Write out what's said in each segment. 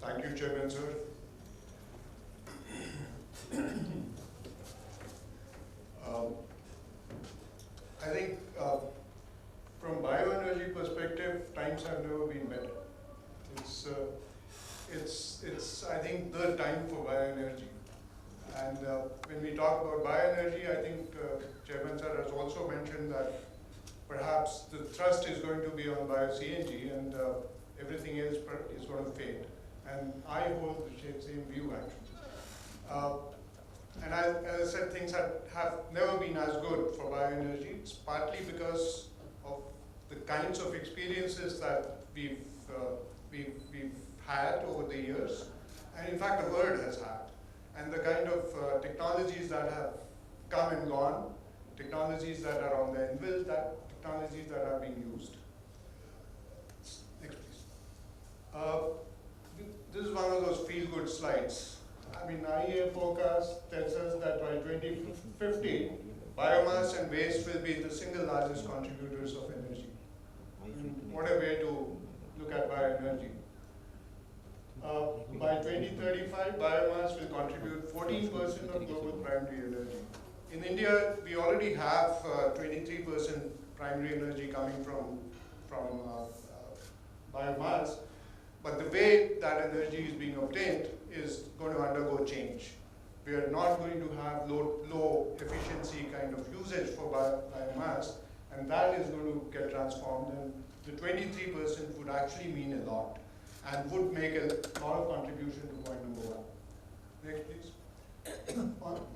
Thank you, Chairman, sir. Um, I think from bioenergy perspective, times have never been better. It's I think the time for bioenergy. And when we talk about bioenergy, I think Chairman sir has also mentioned that perhaps the thrust is going to be on bio-CNG and everything else is going to fade. And I hold the same view actually. And as I said, things have never been as good for bioenergy. It's partly because of the kinds of experiences that we've had over the years, and in fact the world has had, and the kind of technologies that have come and gone, technologies that are on the anvil, technologies that are being used. Next, please. This is one of those feel-good slides. I mean, IEA forecast tells us that by 2050, biomass and waste will be the single largest contributors of energy. What a way to look at bioenergy. By 2035, biomass will contribute 14% of global primary energy. In India, we already have 23% primary energy coming from biomass, but the way that energy is being obtained is going to undergo change. We are not going to have low efficiency kind of usage for biomass, and that is going to get transformed, and the 23% would actually mean a lot and would make a lot of contribution to point number one. Next, please.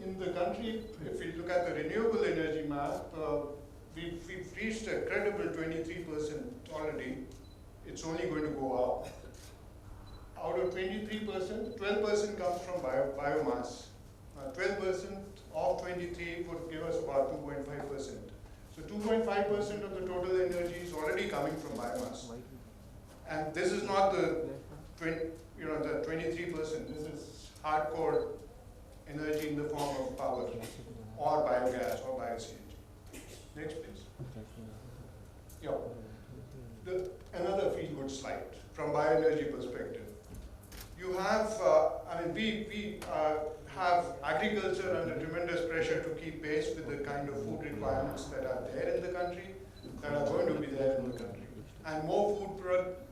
In the country, if we look at the renewable energy map, we've reached a credible 23% already. It's only going to go up. Out of 23%, 12% comes from biomass. 12% of 23 would give us about 2.5%. So 2.5% of the total energy is already coming from biomass. And this is not the 23%. This is hardcore energy in the form of power, or biogas, or bio-CNG. Next, please. Yeah. Another feel-good slide from bioenergy perspective. You have, we have agriculture under tremendous pressure to keep pace with the kind of food requirements that are there in the country, that are going to be there in the country. And more food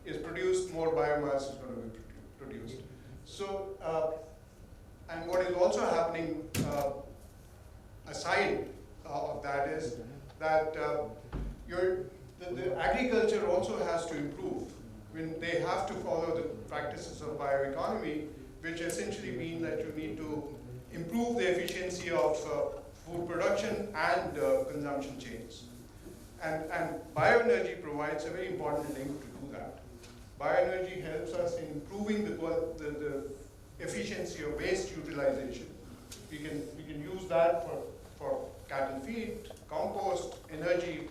is produced, more biomass is going to be produced. So, and what is also happening aside of that is that the agriculture also has to improve. When they have to follow the practices of bioeconomy, which essentially mean that you need to improve the efficiency of food production and consumption chains. And bioenergy provides a very important link to do that. Bioenergy helps us in improving the efficiency of waste utilization. We can use that for cattle feed, compost, energy,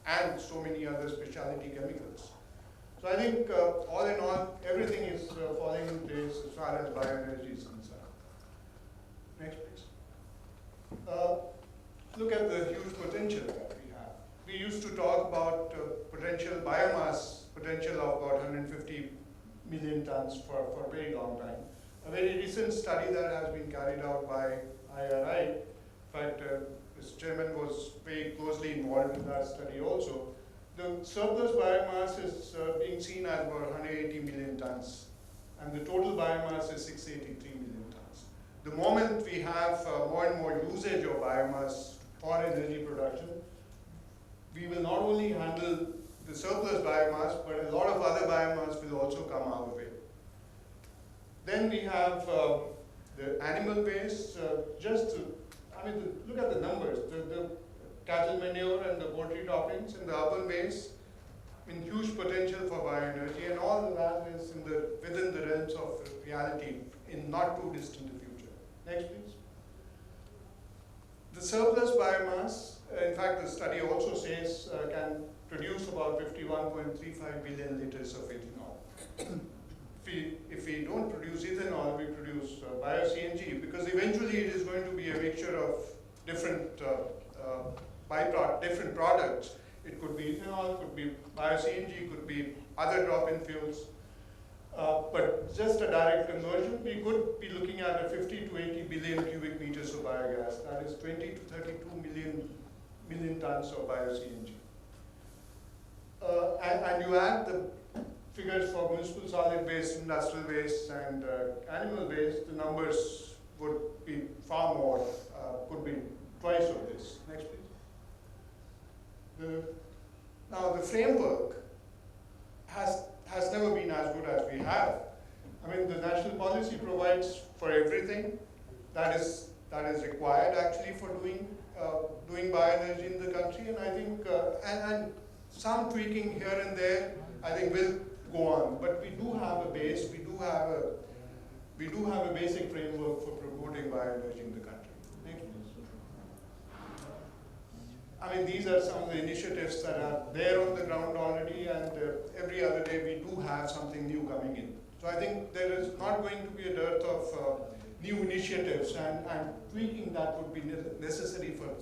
and so many other specialty chemicals. So I think all in all, everything is falling in place as far as bioenergy is concerned. Next, please. Look at the huge potential that we have. We used to talk about potential biomass potential of about 150 million tons for a very long time. A very recent study that has been carried out by IRI, in fact, this chairman was very closely involved in that study also. The surplus biomass is being seen as about 180 million tons, and the total biomass is 683 million tons. The moment we have more and more usage of biomass for energy production, we will not only handle the surplus biomass, but a lot of other biomass will also come our way. Then we have the animal waste. Look at the numbers. The cattle manure and the poultry toppings and the urban waste, huge potential for bioenergy, and all of that is within the realms of reality in not too distant a future. Next, please. The surplus biomass, in fact, the study also says can produce about 51.35 billion liters of ethanol. If we don't produce ethanol, we produce bio-CNG, because eventually it is going to be a mixture of different different products. It could be ethanol, could be bio-CNG, could be other drop-in fuels. But just a direct conversion, we could be looking at a 50 to 80 billion cubic meters of biogas. That is 20 to 32 million tons of bio-CNG. And you add the figures for municipal solid waste, industrial waste, and animal waste, the numbers would be far more, could be twice of this. Next, please. Now, the framework has never been as good as we have. I mean, the national policy provides for everything that is required actually for doing bioenergy in the country, and I think and some tweaking here and there I think will go on. But we do have a base. We do have a basic framework for promoting bioenergy in the country. Next, please. I mean, these are some of the initiatives that are there on the ground already, and every other day we do have something new coming in. So I think there is not going to be a dearth of new initiatives, and tweaking that would be necessary for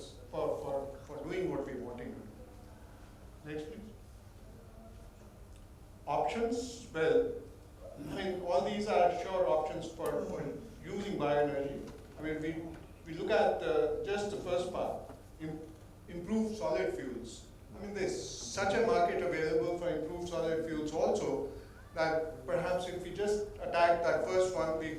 doing what we're wanting to do. Next, please. Options, well, I mean, all these are sure options for using bioenergy. I mean, we look at just the first part, improved solid fuels. I mean, there's such a market available for improved solid fuels also, that perhaps if we just attack that first one, we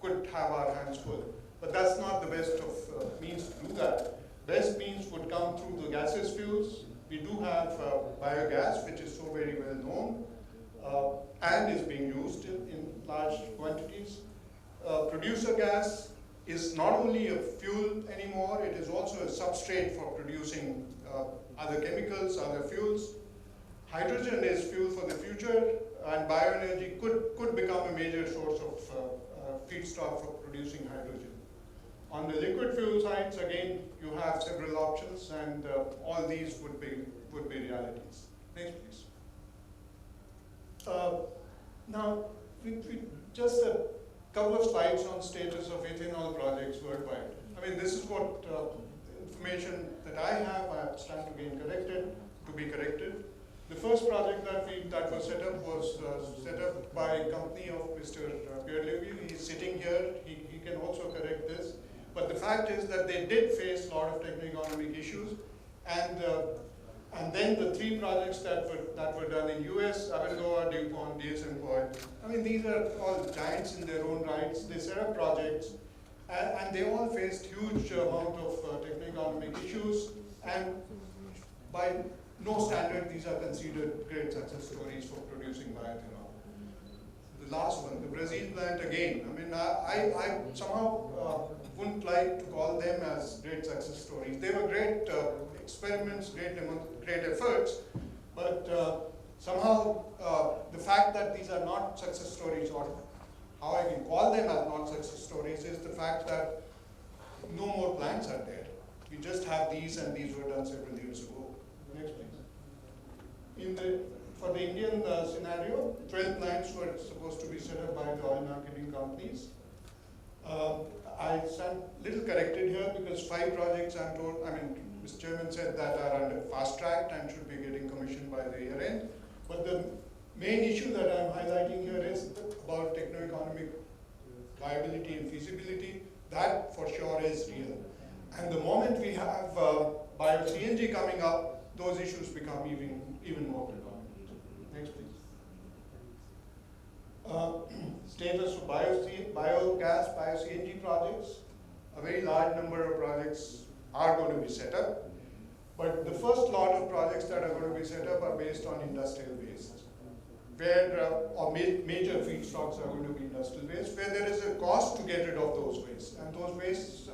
could have our hands full. But that's not the best of means to do that. Best means would come through the gaseous fuels. We do have biogas, which is so very well known, and is being used in large quantities. Producer gas is not only a fuel anymore, it is also a substrate for producing other chemicals, other fuels. Hydrogen is fuel for the future, and bioenergy could become a major source of feedstock for producing hydrogen. On the liquid fuel sides, again, you have several options, and all these would be realities. Next, please. Now, just a couple of slides on status of ethanol projects worldwide. I mean, this is what information that I have. I stand to be corrected. The first project that was set up was set up by a company of Mr. Pierre-Louis. He's sitting here. He can also correct this. But the fact is that they did face a lot of techno-economic issues, and then the three projects that were done in US, Abengoa, DuPont, DSM Point. I mean, these are all giants in their own rights. They set up projects, and they all faced huge amount of techno-economic issues, and by no standard, these are considered great success stories for producing bioethanol. The last one, the Brazil plant again. I mean, I somehow wouldn't like to call them as great success stories. They were great experiments, great efforts, but somehow the fact that these are not success stories, or how I can call them as not success stories, is the fact that no more plants are there. We just have these, and these were done several years ago. Next, please. For the Indian scenario, 12 plants were supposed to be set up by the oil marketing companies. I stand a little corrected here because 5 projects, I'm told, I mean, Mr. Chairman said that are under fast track and should be getting commissioned by the year end. But the main issue that I'm highlighting here is about techno-economic viability and feasibility. That for sure is real. And the moment we have bio-CNG coming up, those issues become even more predominant. Next, please. Status of biogas, bio-CNG projects. A very large number of projects are going to be set up. But the first lot of projects that are going to be set up are based on industrial waste, where major feedstocks are going to be industrial waste, where there is a cost to get rid of those wastes. And those wastes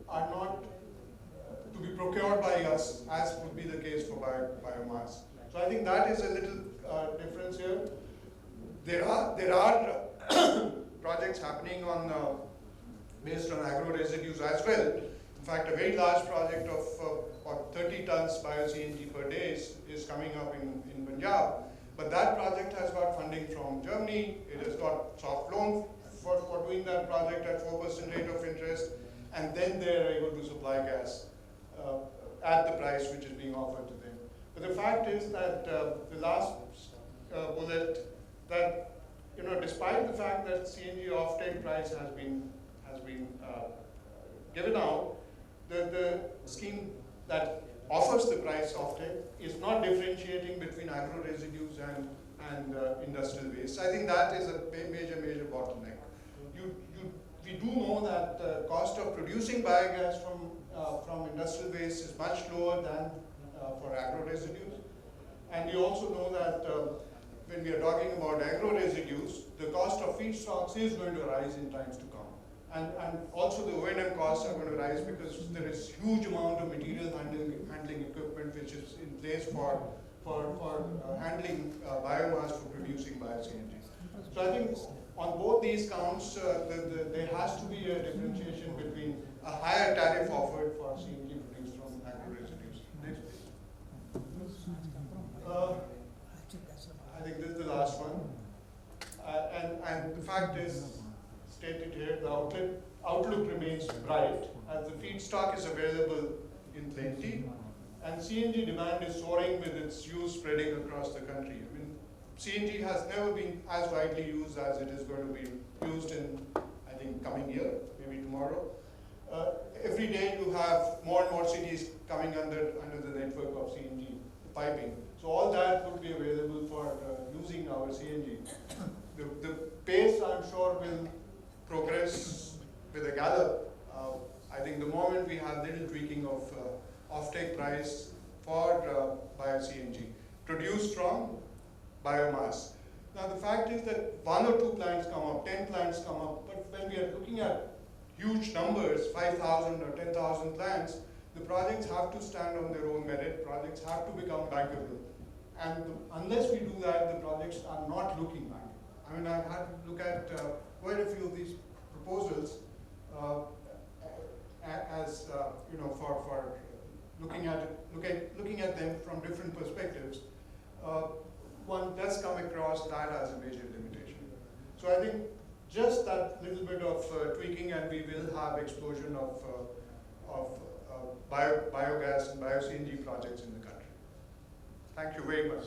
are not to be procured by us, as would be the case for biomass. So I think that is a little difference here. There are projects happening based on agro residues as well. In fact, a very large project of 30 tons bio-CNG per day is coming up in Punjab. But that project has got funding from Germany. It has got soft loan for doing that project at 4% rate of interest. And then they are able to supply gas at the price which is being offered to them. But the fact is that the last bullet, that despite the fact that CNG offtake price has been given out, the scheme that offers the price offtake is not differentiating between agro residues and industrial waste. I think that is a major bottleneck. We do know that the cost of producing biogas from industrial waste is much lower than for agro residues. And we also know that when we are talking about agro residues, the cost of feedstocks is going to rise in times to come. And also the O&M costs are going to rise because there is huge amount of material handling equipment which is in place for handling biomass for producing bio-CNG. So I think on both these counts, there has to be a differentiation between a higher tariff offered for CNG produced from agro residues. Next please. I think this is the last one. And the fact is stated here, the outlook remains bright as the feedstock is available in plenty and CNG demand is soaring with its use spreading across the country. I mean, CNG has never been as widely used as it is going to be used in, I think, coming year, maybe tomorrow. Every day you have more and more cities coming under the network of CNG piping. So all that would be available for using our CNG. The pace, I'm sure, will progress with a gallop. I think the moment we have little tweaking of offtake price for bio-CNG produced from biomass. Now the fact is that 1 or 2 plants come up, 10 plants come up, but when we are looking at huge numbers, 5,000 or 10,000 plants, the projects have to stand on their own merit, projects have to become bankable. And unless we do that, the projects are not looking bankable. I mean, I've had to look at quite a few of these proposals as for looking at them from different perspectives. One does come across that as a major limitation. So I think just that little bit of tweaking and we will have explosion of biogas and bio-CNG projects in the country. Thank you very much.